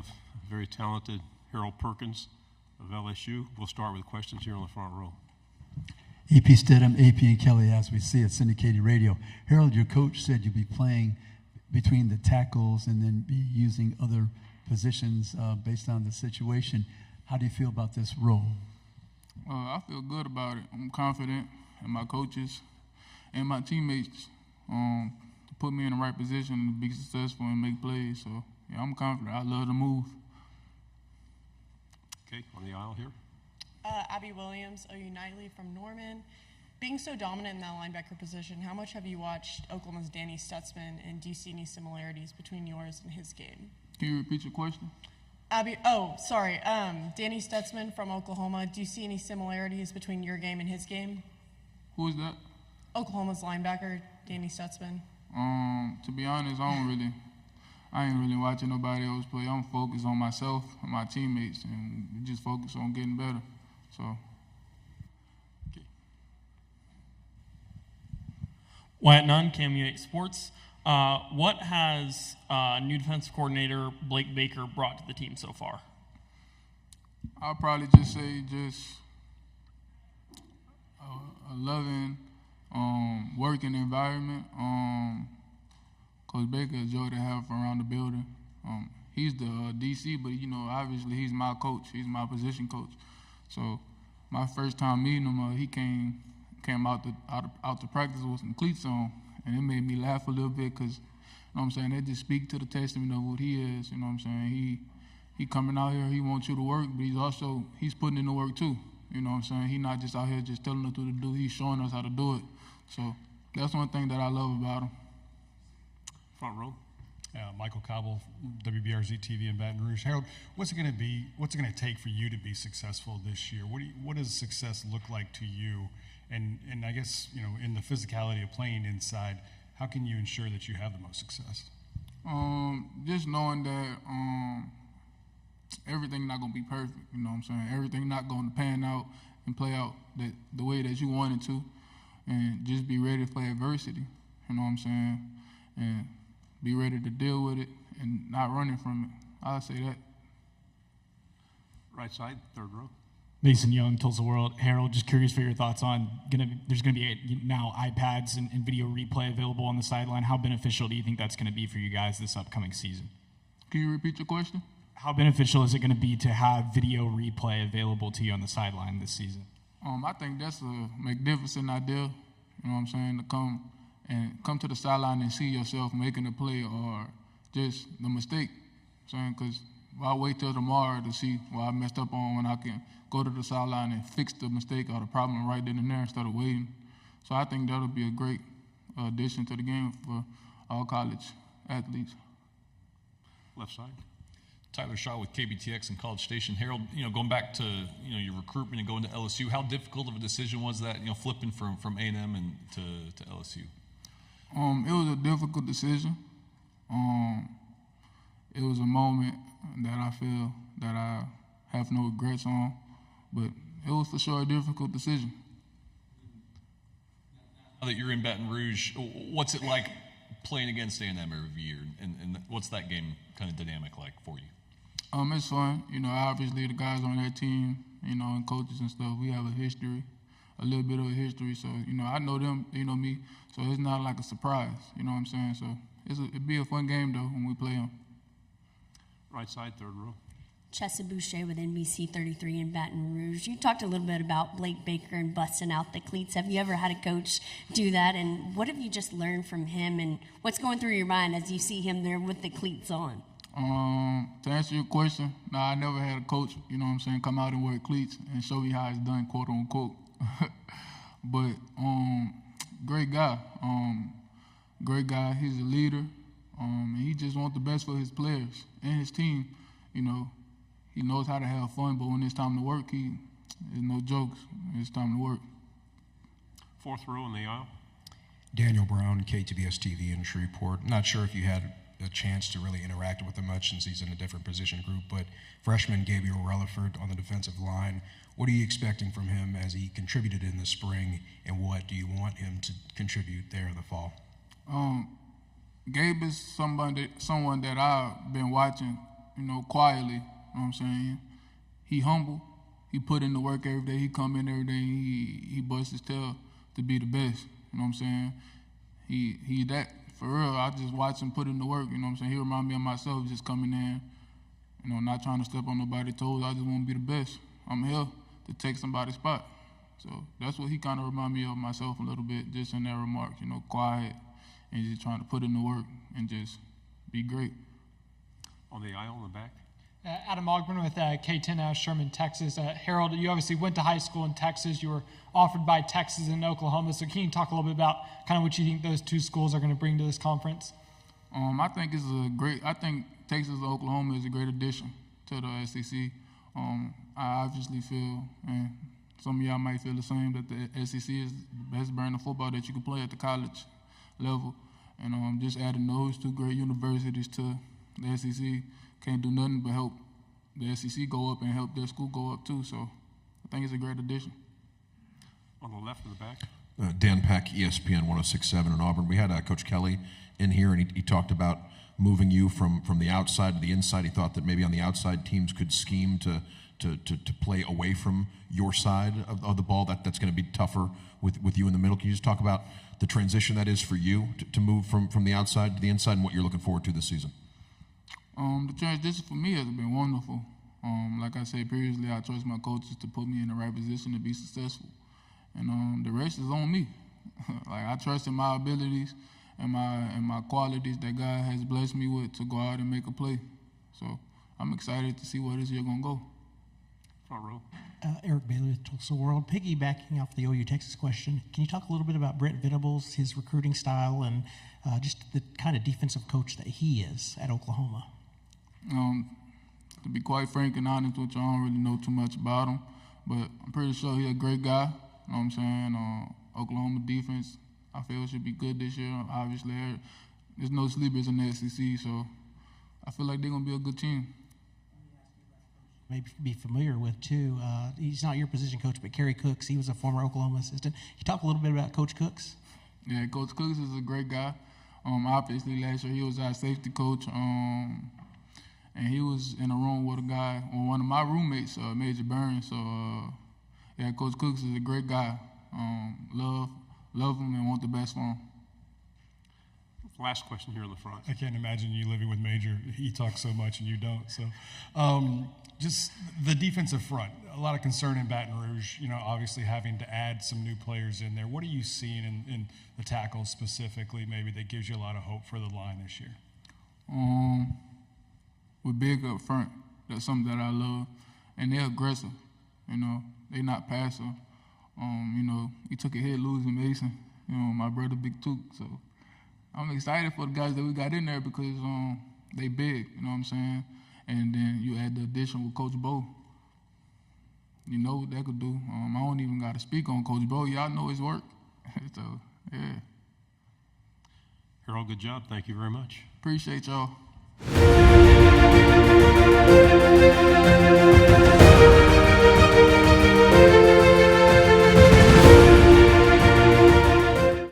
have very talented Harold Perkins of LSU. We'll start with questions here on the front row. AP Stidham, AP and Kelly, as we see at syndicated radio. Harold, your coach said you'd be playing between the tackles and then be using other positions based on the situation. How do you feel about this role? I feel good about it. I'm confident in my coaches and my teammates to put me in the right position to be successful and make plays. So, yeah, I'm confident. I love to move. Okay, on the aisle here. Abby Williams, OU Knightley from Norman. Being so dominant in that linebacker position, how much have you watched Oklahoma's Danny Stutzman, and do you see any similarities between yours and his game? Can you repeat your question? Danny Stutzman from Oklahoma. Do you see any similarities between your game and his game? Who is that? Oklahoma's linebacker, Danny Stutzman. To be honest, I ain't really watching nobody else play. I'm focused on myself and my teammates, and we just focus on getting better. So. Okay. Wyatt Nunn, Cameo 8 Sports. What has new defensive coordinator Blake Baker brought to the team so far? I'll probably just say a loving working environment. Coach Baker is a joy to have around the building. He's the DC, but obviously he's my coach. He's my position coach. So my first time meeting him, he came out to practice with some cleats on, and it made me laugh a little bit because, they just speak to the testament of what he is. He coming out here, he wants you to work, but he's putting in the work too. He's not just out here just telling us what to do. He's showing us how to do it. So that's one thing that I love about him. Front row. Michael Cobble, WBRZ TV in Baton Rouge. Harold, what's it going to take for you to be successful this year? What does success look like to you? And I guess, in the physicality of playing inside, how can you ensure that you have the most success? Just knowing that everything not going to be perfect, Everything not going to pan out and play out the way that you want it to, and just be ready for adversity, and be ready to deal with it and not running from it. I'll say that. Right side, third row. Mason Young, Tulsa World. Harold, just curious for your thoughts on there's going to be now iPads and video replay available on the sideline. How beneficial do you think that's going to be for you guys this upcoming season? Can you repeat your question? How beneficial is it going to be to have video replay available to you on the sideline this season? I think that's a magnificent idea, to come to the sideline and see yourself making a play or just the mistake. Because I'll wait till tomorrow to see what I messed up on when I can go to the sideline and fix the mistake or the problem right then and there instead of waiting. So I think that'll be a great addition to the game for all college athletes. Left side. Tyler Shaw with KBTX and College Station. Harold, going back to your recruitment and going to LSU, how difficult of a decision was that? Flipping from A&M and to LSU. It was a difficult decision. It was a moment that I feel that I have no regrets on, but it was for sure a difficult decision. Now that you're in Baton Rouge, what's it like playing against A&M every year, and what's that game kind of dynamic like for you? It's fun. Obviously the guys on that team, and coaches and stuff, we have a little bit of a history. So, I know them, they know me. So it's not like a surprise, So it'd be a fun game, though, when we play them. Right side, third row. Chessa Boucher with NBC 33 in Baton Rouge. You talked a little bit about Blake Baker and busting out the cleats. Have you ever had a coach do that? And what have you just learned from him? And what's going through your mind as you see him there with the cleats on? To answer your question, no, I never had a coach, come out and wear cleats and show me how it's done, quote unquote. But great guy. He's a leader. And he just wants the best for his players and his team. He knows how to have fun, but when it's time to work, there's no jokes. It's time to work. Fourth row in the aisle. Daniel Brown, KTBS TV in Shreveport. Not sure if you had a chance to really interact with him much since he's in a different position group, but freshman Gabriel Relaford on the defensive line, what are you expecting from him as he contributed in the spring, and what do you want him to contribute there in the fall? Gabe is someone that I've been watching quietly. You know what I'm saying? He humble. He put in the work every day. He come in every day. He busts his tail to be the best. You know what I'm saying? He that for real. I just watch him put in the work. You know what I'm saying? He remind me of myself, just coming in. Not trying to step on nobody's toes. I just want to be the best. I'm here to take somebody's spot. So that's what he kind of remind me of myself a little bit, just in that remark. Quiet and just trying to put in the work and just be great. On the aisle in the back. Adam Ogburn with K10 out of Sherman, Texas. Harold, you obviously went to high school in Texas. You were offered by Texas and Oklahoma. So can you talk a little bit about kind of what you think those two schools are going to bring to this conference? I think I think Texas and Oklahoma is a great addition to the SEC. I obviously feel, and some of y'all might feel the same, that the SEC is the best brand of football that you can play at the college level. And just adding those two great universities to the SEC can't do nothing but help the SEC go up and help their school go up too. So I think it's a great addition. On the left of the back. Dan Peck, ESPN 106.7 in Auburn. We had Coach Kelly in here, and he talked about moving you from the outside to the inside. He thought that maybe on the outside teams could scheme to play away from your side of the ball. That's going to be tougher with you in the middle. Can you just talk about the transition that is for you to move from the outside to the inside and what you're looking forward to this season? The transition for me has been wonderful. Like I said previously, I trust my coaches to put me in the right position to be successful. And the rest is on me. Like, I trust in my abilities and my qualities that God has blessed me with to go out and make a play. So I'm excited to see where this year gonna go. Front row. Eric Bailey with Tulsa World. Piggybacking off the OU Texas question, can you talk a little bit about Brent Venables, his recruiting style, and just the kind of defensive coach that he is at Oklahoma? To be quite frank and honest with you, I don't really know too much about him, but I'm pretty sure he's a great guy. You know what I'm saying? Oklahoma defense, I feel should be good this year. Obviously, there's no sleepers in the SEC, so I feel like they're gonna be a good team. Maybe be familiar with too. He's not your position coach, but Kerry Cooks. He was a former Oklahoma assistant. Can you talk a little bit about Coach Cooks? Yeah, Coach Cooks is a great guy. Obviously, last year he was our safety coach. And he was in a room with a guy, or one of my roommates, Major Burns. So, yeah, Coach Cooks is a great guy. Love him and want the best for him. Last question here in the front. I can't imagine you living with Major. He talks so much and you don't. So, just the defensive front, a lot of concern in Baton Rouge, obviously having to add some new players in there. What are you seeing in the tackles specifically, maybe, that gives you a lot of hope for the line this year? We're big up front. That's something that I love. And they're aggressive. They're not passive. We took a hit losing Mason, my brother Big Took. So I'm excited for the guys that we got in there because they big, you know what I'm saying? And then you add the addition with Coach Bo. You know what that could do. I don't even got to speak on Coach Bo. Y'all know his work. So, yeah. Harold, good job. Thank you very much. Appreciate y'all.